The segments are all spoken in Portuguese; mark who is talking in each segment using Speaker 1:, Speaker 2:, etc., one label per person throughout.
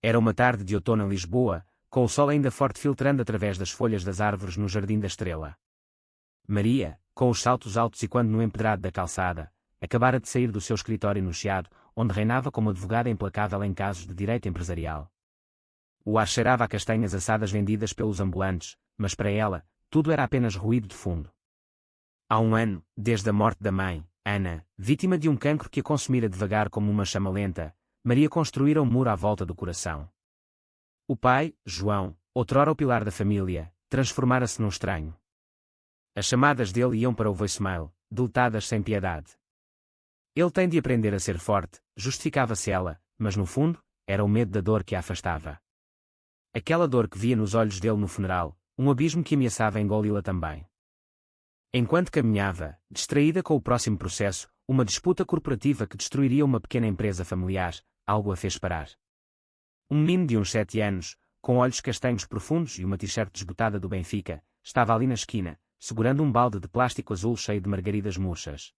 Speaker 1: Era uma tarde de outono em Lisboa, com o sol ainda forte filtrando através das folhas das árvores no Jardim da Estrela. Maria, com os saltos altos e quando no empedrado da calçada, acabara de sair do seu escritório no Chiado, onde reinava como advogada implacável em casos de direito empresarial. O ar cheirava a castanhas assadas vendidas pelos ambulantes, mas para ela, tudo era apenas ruído de fundo. Há um ano, desde a morte da mãe, Ana, vítima de um cancro que a consumira devagar como uma chama lenta, Maria construíra um muro à volta do coração. O pai, João, outrora o pilar da família, transformara-se num estranho. As chamadas dele iam para o voicemail, deletadas sem piedade. Ele tem de aprender a ser forte, justificava-se ela, mas no fundo, era o medo da dor que a afastava. Aquela dor que via nos olhos dele no funeral, um abismo que ameaçava engoli-la também. Enquanto caminhava, distraída com o próximo processo, uma disputa corporativa que destruiria uma pequena empresa familiar, algo a fez parar. Um menino de uns 7 anos, com olhos castanhos profundos e uma t-shirt desbotada do Benfica, estava ali na esquina, segurando um balde de plástico azul cheio de margaridas murchas.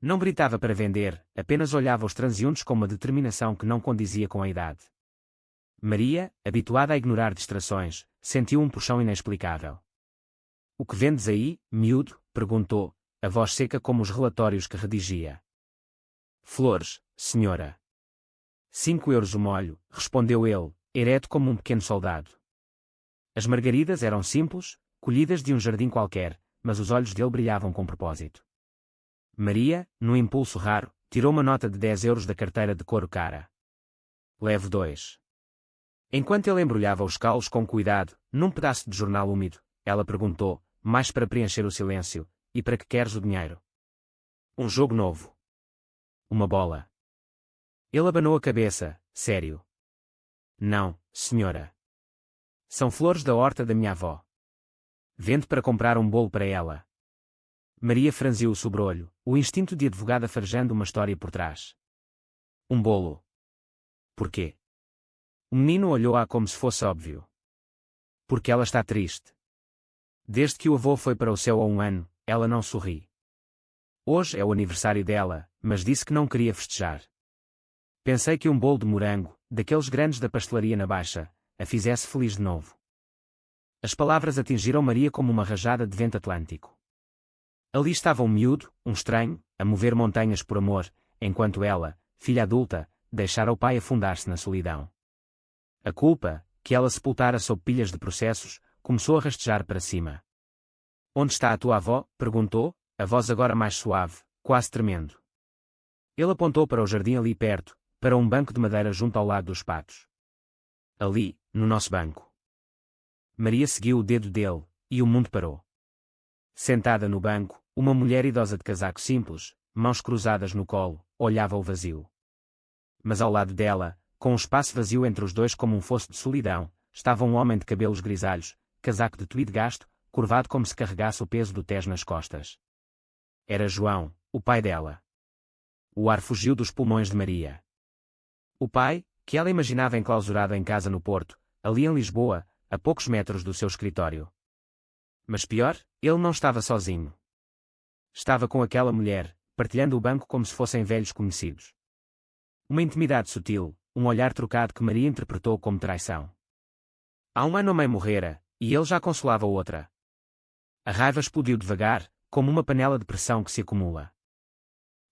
Speaker 1: Não gritava para vender, apenas olhava os transeuntes com uma determinação que não condizia com a idade. Maria, habituada a ignorar distrações, sentiu um puxão inexplicável. "O que vendes aí, miúdo?", perguntou, a voz seca como os relatórios que redigia. "Flores, senhora." 5 euros o molho, respondeu ele, ereto como um pequeno soldado. As margaridas eram simples, colhidas de um jardim qualquer, mas os olhos dele brilhavam com propósito. Maria, num impulso raro, tirou uma nota de 10 euros da carteira de couro cara. "Levo 2. Enquanto ele embrulhava os caulos com cuidado, num pedaço de jornal úmido, ela perguntou, mais para preencher o silêncio: "E para que queres o dinheiro?" "Um jogo novo." "Uma bola." Ele abanou a cabeça, sério. "Não, senhora. São flores da horta da minha avó. Vendo para comprar um bolo para ela." Maria franziu o sobrolho, o instinto de advogada farejando uma história por trás. "Um bolo. Porquê?" O menino olhou-a como se fosse óbvio. "Porque ela está triste. Desde que o avô foi para o céu há um ano, ela não sorri. Hoje é o aniversário dela, mas disse que não queria festejar. Pensei que um bolo de morango, daqueles grandes da pastelaria na Baixa, a fizesse feliz de novo." As palavras atingiram Maria como uma rajada de vento atlântico. Ali estava um miúdo, um estranho, a mover montanhas por amor, enquanto ela, filha adulta, deixara o pai afundar-se na solidão. A culpa, que ela sepultara sob pilhas de processos, começou a rastejar para cima. "Onde está a tua avó?", perguntou, a voz agora mais suave, quase tremendo. Ele apontou para o jardim ali perto, para um banco de madeira junto ao lago dos patos. "Ali, no nosso banco." Maria seguiu o dedo dele, e o mundo parou. Sentada no banco, uma mulher idosa de casaco simples, mãos cruzadas no colo, olhava o vazio. Mas ao lado dela, com um espaço vazio entre os dois como um fosso de solidão, estava um homem de cabelos grisalhos, casaco de tweed gasto, curvado como se carregasse o peso do Tejo nas costas. Era João, o pai dela. O ar fugiu dos pulmões de Maria. O pai, que ela imaginava enclausurado em casa no Porto, ali em Lisboa, a poucos metros do seu escritório. Mas pior, ele não estava sozinho. Estava com aquela mulher, partilhando o banco como se fossem velhos conhecidos. Uma intimidade sutil, um olhar trocado que Maria interpretou como traição. Há um ano a mãe morrera, e ele já consolava outra. A raiva explodiu devagar, como uma panela de pressão que se acumula.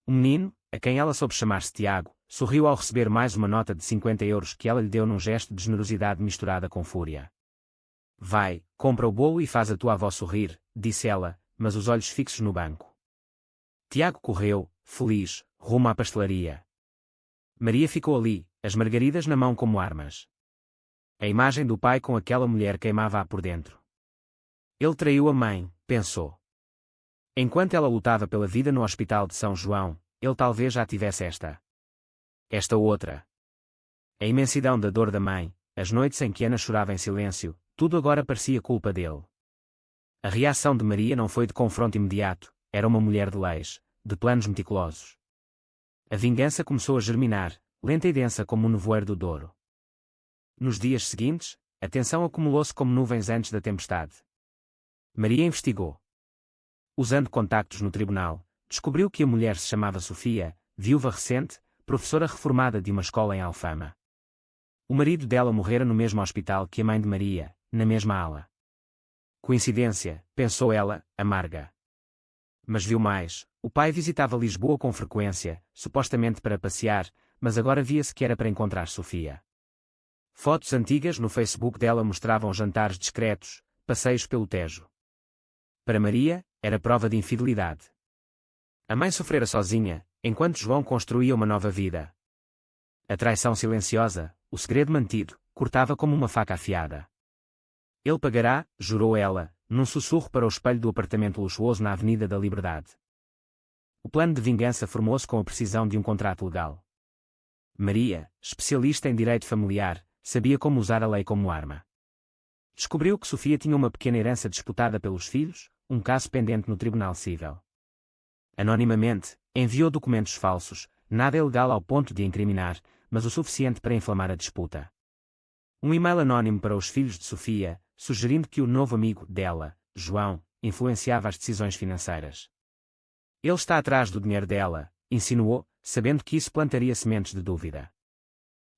Speaker 1: O menino, a quem ela soube chamar-se Tiago, sorriu ao receber mais uma nota de 50 euros que ela lhe deu num gesto de generosidade misturada com fúria. "Vai, compra o bolo e faz a tua avó sorrir", disse ela, mas os olhos fixos no banco. Tiago correu, feliz, rumo à pastelaria. Maria ficou ali, as margaridas na mão como armas. A imagem do pai com aquela mulher queimava-a por dentro. Ele traiu a mãe, pensou. Enquanto ela lutava pela vida no hospital de São João, ele talvez já tivesse esta outra. A imensidão da dor da mãe, as noites em que Ana chorava em silêncio, tudo agora parecia culpa dele. A reação de Maria não foi de confronto imediato, era uma mulher de leis, de planos meticulosos. A vingança começou a germinar, lenta e densa como o nevoeiro do Douro. Nos dias seguintes, a tensão acumulou-se como nuvens antes da tempestade. Maria investigou. Usando contactos no tribunal, descobriu que a mulher se chamava Sofia, viúva recente, professora reformada de uma escola em Alfama. O marido dela morrera no mesmo hospital que a mãe de Maria, na mesma ala. Coincidência, pensou ela, amarga. Mas viu mais: o pai visitava Lisboa com frequência, supostamente para passear, mas agora via-se que era para encontrar Sofia. Fotos antigas no Facebook dela mostravam jantares discretos, passeios pelo Tejo. Para Maria, era prova de infidelidade. A mãe sofrera sozinha, enquanto João construía uma nova vida. A traição silenciosa, o segredo mantido, cortava como uma faca afiada. Ele pagará, jurou ela, num sussurro para o espelho do apartamento luxuoso na Avenida da Liberdade. O plano de vingança formou-se com a precisão de um contrato legal. Maria, especialista em direito familiar, sabia como usar a lei como arma. Descobriu que Sofia tinha uma pequena herança disputada pelos filhos, um caso pendente no Tribunal Civil. Anonimamente, enviou documentos falsos, nada ilegal ao ponto de incriminar, mas o suficiente para inflamar a disputa. Um e-mail anónimo para os filhos de Sofia, sugerindo que o novo amigo dela, João, influenciava as decisões financeiras. Ele está atrás do dinheiro dela, insinuou, sabendo que isso plantaria sementes de dúvida.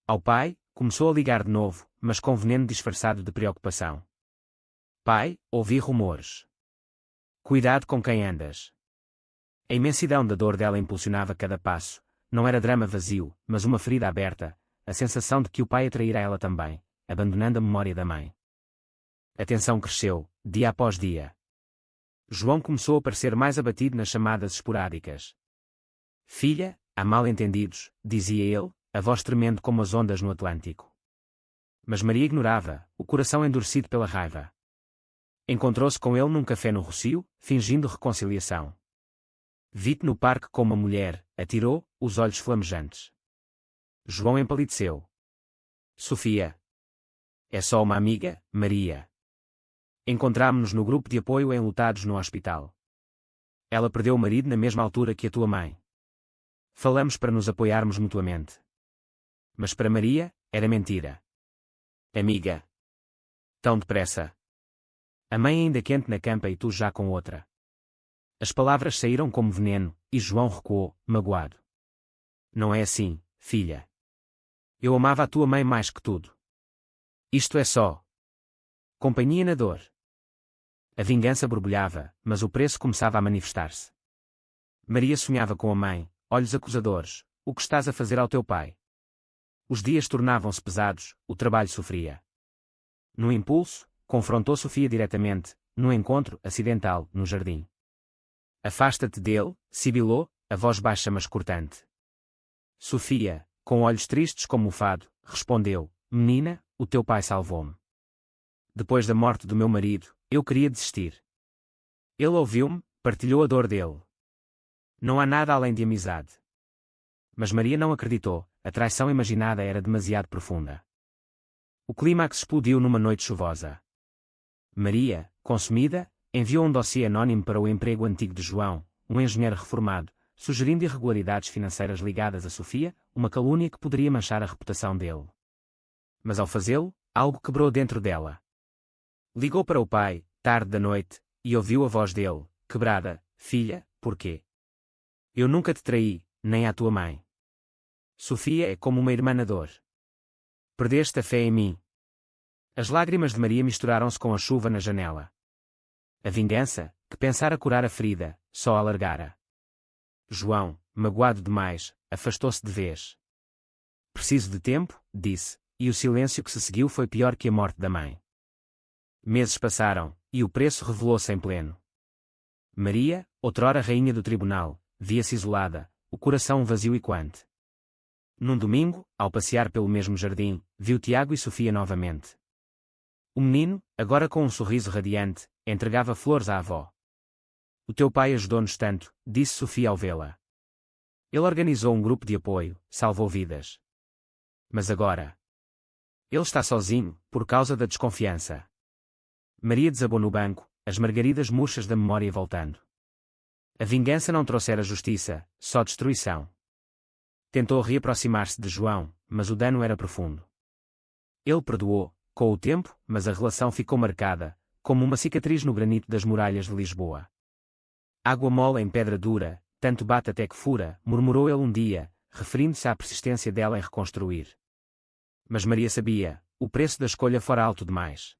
Speaker 1: Ao pai, começou a ligar de novo, mas com veneno disfarçado de preocupação. Pai, ouvi rumores. Cuidado com quem andas. A imensidão da dor dela impulsionava cada passo. Não era drama vazio, mas uma ferida aberta, a sensação de que o pai a trairá ela também, abandonando a memória da mãe. A tensão cresceu, dia após dia. João começou a parecer mais abatido nas chamadas esporádicas. Filha, há mal-entendidos, dizia ele, a voz tremendo como as ondas no Atlântico. Mas Maria ignorava, o coração endurecido pela raiva. Encontrou-se com ele num café no Rocio, fingindo reconciliação. Vi-te no parque com uma mulher, atirou, os olhos flamejantes. João empalideceu. Sofia. É só uma amiga, Maria. Encontrámo-nos no grupo de apoio enlutados no hospital. Ela perdeu o marido na mesma altura que a tua mãe. Falamos para nos apoiarmos mutuamente. Mas para Maria, era mentira. Amiga. Tão depressa. A mãe ainda quente na campa e tu já com outra. As palavras saíram como veneno, e João recuou, magoado. Não é assim, filha. Eu amava a tua mãe mais que tudo. Isto é só companhia na dor. A vingança borbulhava, mas o preço começava a manifestar-se. Maria sonhava com a mãe, olhos acusadores: o que estás a fazer ao teu pai? Os dias tornavam-se pesados, o trabalho sofria. No impulso, confrontou Sofia diretamente, num encontro acidental, no jardim. Afasta-te dele, sibilou, a voz baixa mas cortante. Sofia, com olhos tristes como o fado, respondeu: menina, o teu pai salvou-me. Depois da morte do meu marido, eu queria desistir. Ele ouviu-me, partilhou a dor dele. Não há nada além de amizade. Mas Maria não acreditou, a traição imaginada era demasiado profunda. O clímax explodiu numa noite chuvosa. Maria, consumida, enviou um dossiê anónimo para o emprego antigo de João, um engenheiro reformado, sugerindo irregularidades financeiras ligadas a Sofia, uma calúnia que poderia manchar a reputação dele. Mas ao fazê-lo, algo quebrou dentro dela. Ligou para o pai, tarde da noite, e ouviu a voz dele, quebrada: filha, porquê? Eu nunca te traí, nem a tua mãe. Sofia é como uma irmã na dor. Perdeste a fé em mim. As lágrimas de Maria misturaram-se com a chuva na janela. A vingança, que pensara curar a ferida, só a alargara. João, magoado demais, afastou-se de vez. Preciso de tempo, disse, e o silêncio que se seguiu foi pior que a morte da mãe. Meses passaram, e o preço revelou-se em pleno. Maria, outrora rainha do tribunal, via-se isolada, o coração vazio e quante. Num domingo, ao passear pelo mesmo jardim, viu Tiago e Sofia novamente. O menino, agora com um sorriso radiante, entregava flores à avó. O teu pai ajudou-nos tanto, disse Sofia ao vê-la. Ele organizou um grupo de apoio, salvou vidas. Mas agora? Ele está sozinho, por causa da desconfiança. Maria desabou no banco, as margaridas murchas da memória voltando. A vingança não trouxera justiça, só destruição. Tentou reaproximar-se de João, mas o dano era profundo. Ele perdoou, com o tempo, mas a relação ficou marcada, como uma cicatriz no granito das muralhas de Lisboa. Água mole em pedra dura, tanto bate até que fura, murmurou ele um dia, referindo-se à persistência dela em reconstruir. Mas Maria sabia, o preço da escolha fora alto demais.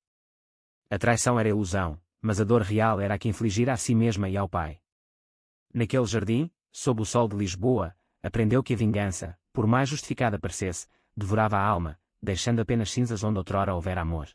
Speaker 1: A traição era ilusão, mas a dor real era a que infligira a si mesma e ao pai. Naquele jardim, sob o sol de Lisboa, aprendeu que a vingança, por mais justificada parecesse, devorava a alma, deixando apenas cinzas onde outrora houvera amor.